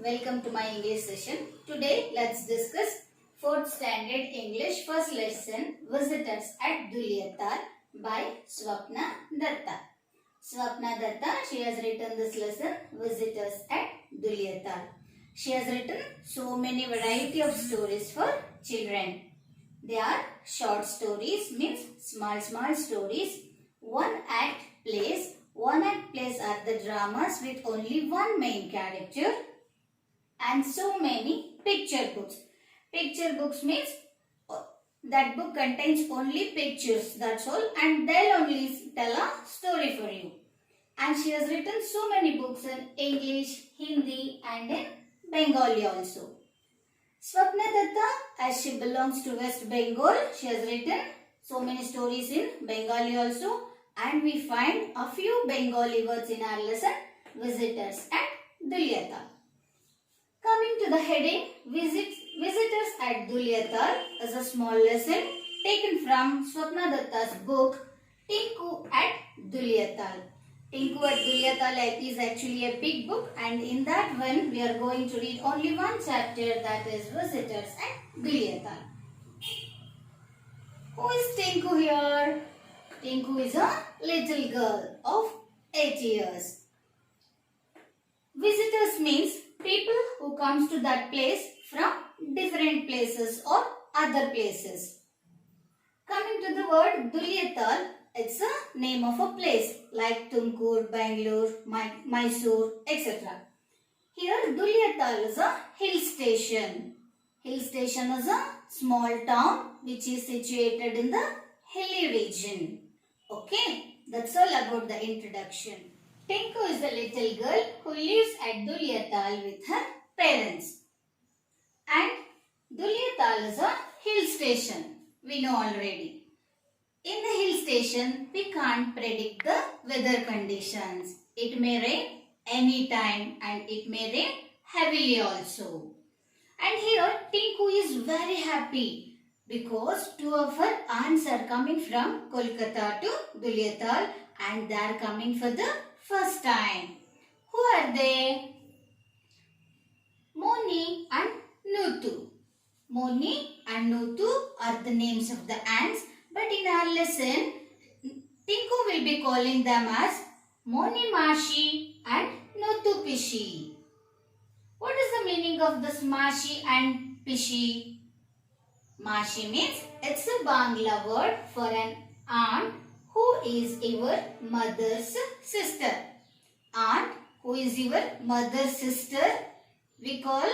welcome to my English session. Today let's discuss 4th standard English first lesson Visitors at Dulyatar by Swapna Datta. Swapna Datta, she has written this lesson Visitors at Dulyatar. She has written so many variety of stories for children. They are short stories, means small stories, one act plays. One act plays are the dramas with only one main character, and so many picture books. Picture books means that book contains only pictures, that's all, and they'll only tell a story for you. And she has written so many books in English, Hindi and in Bengali also. Swapna Datta, as she belongs to West Bengal, she has written so many stories in Bengali also, and we find a few Bengali words in our lesson, Visitors at Dulyatar. Coming to the heading, Visitors at Dulyatar is a small lesson taken from Swapna Datta's book, Tinku at Dulyatar. Tinku at Dulyatar is actually a big book, and in that one we are going to read only one chapter, that is Visitors at Dulyatar. Who is Tinku here? Tinku is a little girl of 8 years. Visitors means people who comes to that place from different places or other places. Coming to the word Dulyatar, it's a name of a place like Tumkur, Bangalore, Mysore, etc. Here Dulyatar is a hill station. Hill station is a small town which is situated in the hilly region. Okay, that's all about the introduction. Tinku is a little girl who lives at Dulyatar with her parents. And Dulyatar is a hill station, we know already. In the hill station, we can't predict the weather conditions. It may rain anytime and it may rain heavily also. And here Tinku is very happy because two of her aunts are coming from Kolkata to Dulyatar and they are coming for the first time. Who are they? Moni and Nutu. Moni and Nutu are the names of the aunts, but in our lesson, Tinku will be calling them as Moni Mashi and Nutu Pishi. What is the meaning of this Mashi and Pishi? Mashi means it's a Bangla word for an aunt who is your mother's sister. Aunt who is your mother's sister, we call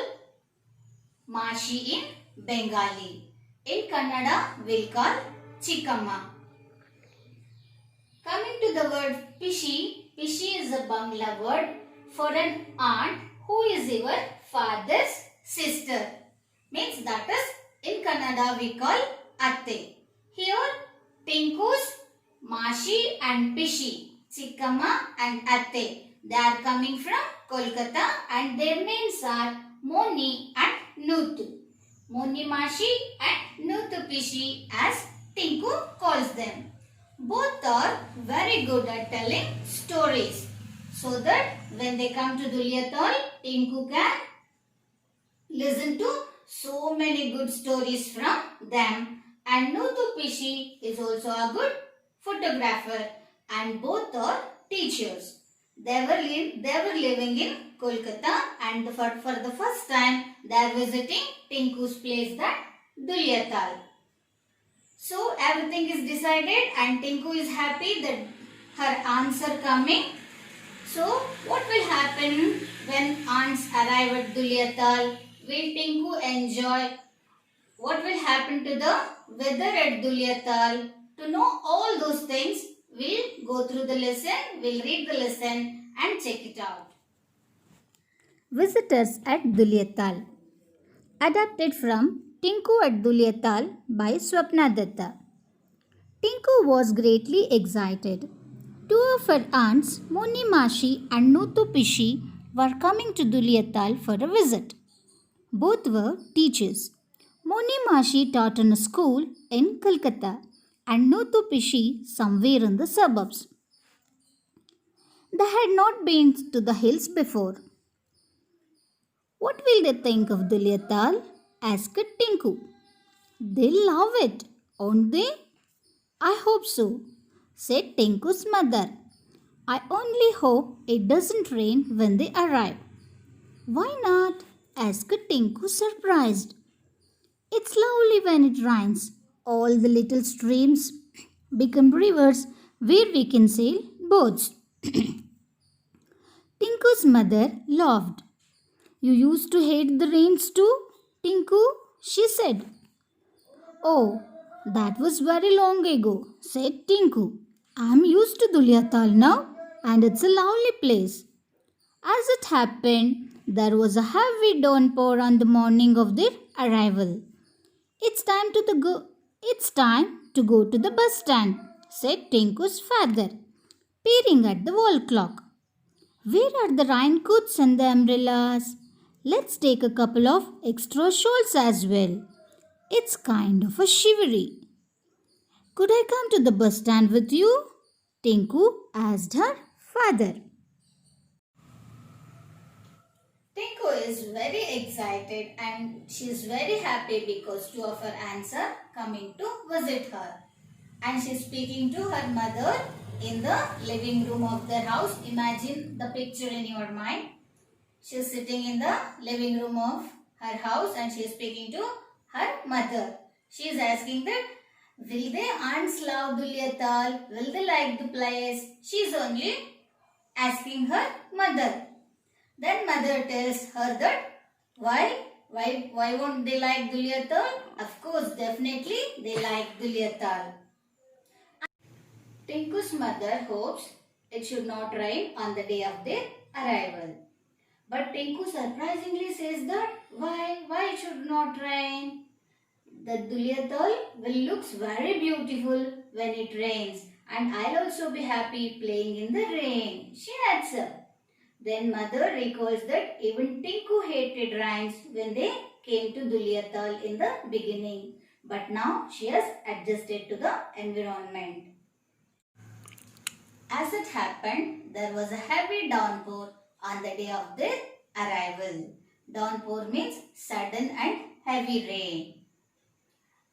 Mashi in Bengali. In Kannada, we'll call Chikamma. Coming to the word Pishi, Pishi is a Bangla word for an aunt who is your father's sister. Means that is in Kannada we call Atte. Here Tinku's Mashi and Pishi, Chikamma and Atte. They are coming from Kolkata and their names are Moni and Nutu. Moni Mashi and Nutu Pishi as Tinku calls them. Both are very good at telling stories. So that when they come to Dulyatar, Tinku can listen to so many good stories from them. And Nutu Pishi is also a good photographer and both are teachers. They were living in Kolkata and for the first time they are visiting Tinku's place, that Dulyatar. So everything is decided and Tinku is happy that her aunts are coming. So what will happen when aunts arrive at Dulyatar? Will Tinku enjoy? What will happen to the weather at Dulyatar? To know all those things, we'll go through the lesson, we'll read the lesson and check it out. Visitors at Dulyatar. Adapted from Tinku at Dulyatar by Swapna Datta. Tinku was greatly excited. Two of her aunts, Moni Mashi and Nutu Pishi, were coming to Dulyatar for a visit. Both were teachers. Moni Mashi taught in a school in Kolkata and Nutu Pishi somewhere in the suburbs. They had not been to the hills before. What will they think of Dulyatal? Asked Tinku. They'll love it, won't they? I hope so, said Tinku's mother. I only hope it doesn't rain when they arrive. Why not? Asked Tinku, surprised. It's lovely when it rains. All the little streams become rivers where we can sail boats. Tinku's mother laughed. You used to hate the rains too, Tinku, she said. Oh, that was very long ago, said Tinku. I'm used to Dulyatal now, and it's a lovely place. As it happened, there was a heavy downpour on the morning of their arrival. It's time to go to the bus stand, said Tinku's father, peering at the wall clock. Where are the raincoats and the umbrellas? Let's take a couple of extra shawls as well. It's kind of a shivery. Could I come to the bus stand with you? Tinku asked her father. Tinku is very excited and she is very happy because two of her aunts are coming to visit her. And she is speaking to her mother in the living room of their house. Imagine the picture in your mind. She is sitting in the living room of her house and she is speaking to her mother. She is asking that, will the aunts love Dulyatal? Will they like the place? She is only asking her mother. Then mother tells her that, why won't they like Dulyatal? Of course, definitely they like Dulyatal. Tinku's mother hopes it should not rain on the day of their arrival. But Tinku surprisingly says that, why it should not rain? The Dulyatal will looks very beautiful when it rains and I'll also be happy playing in the rain. She adds up. Then mother recalls that even Tinku hated rains when they came to Dulyatal in the beginning. But now she has adjusted to the environment. As it happened, there was a heavy downpour on the day of their arrival. Downpour means sudden and heavy rain.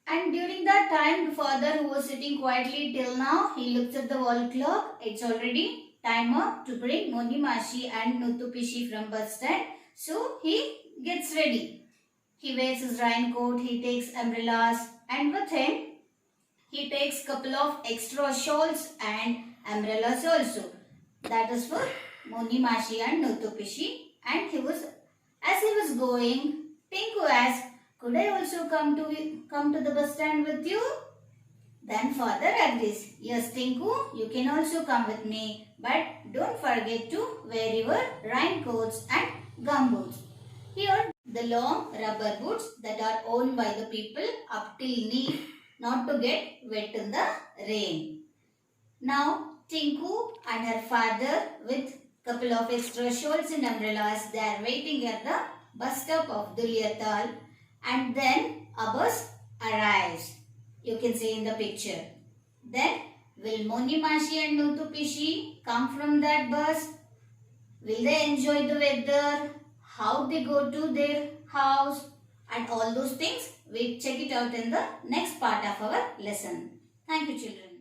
And during that time, the father who was sitting quietly till now, he looks at the wall clock. It's already time up to bring Moni Mashi and Nuthu Pishi from bus stand. So he gets ready. He wears his raincoat, he takes umbrellas and with him, he takes couple of extra shawls and umbrellas also. That is for Moni Mashi and Nuthu Pishi. And as he was going, Tinku asked, could I also come to the bus stand with you? Then father agrees. Yes, Tinku, you can also come with me. But don't forget to wear your raincoats and gumboots. Here, the long rubber boots that are worn by the people up till knee, not to get wet in the rain. Now, Tinku and her father with couple of extra shawls and umbrellas, they are waiting at the bus stop of Dulyatal. And then a bus arrives. You can see in the picture. Then will Moni Mashi and Nuthu Pishi come from that bus? Will they enjoy the weather? How they go to their house? And all those things, we check it out in the next part of our lesson. Thank you, children.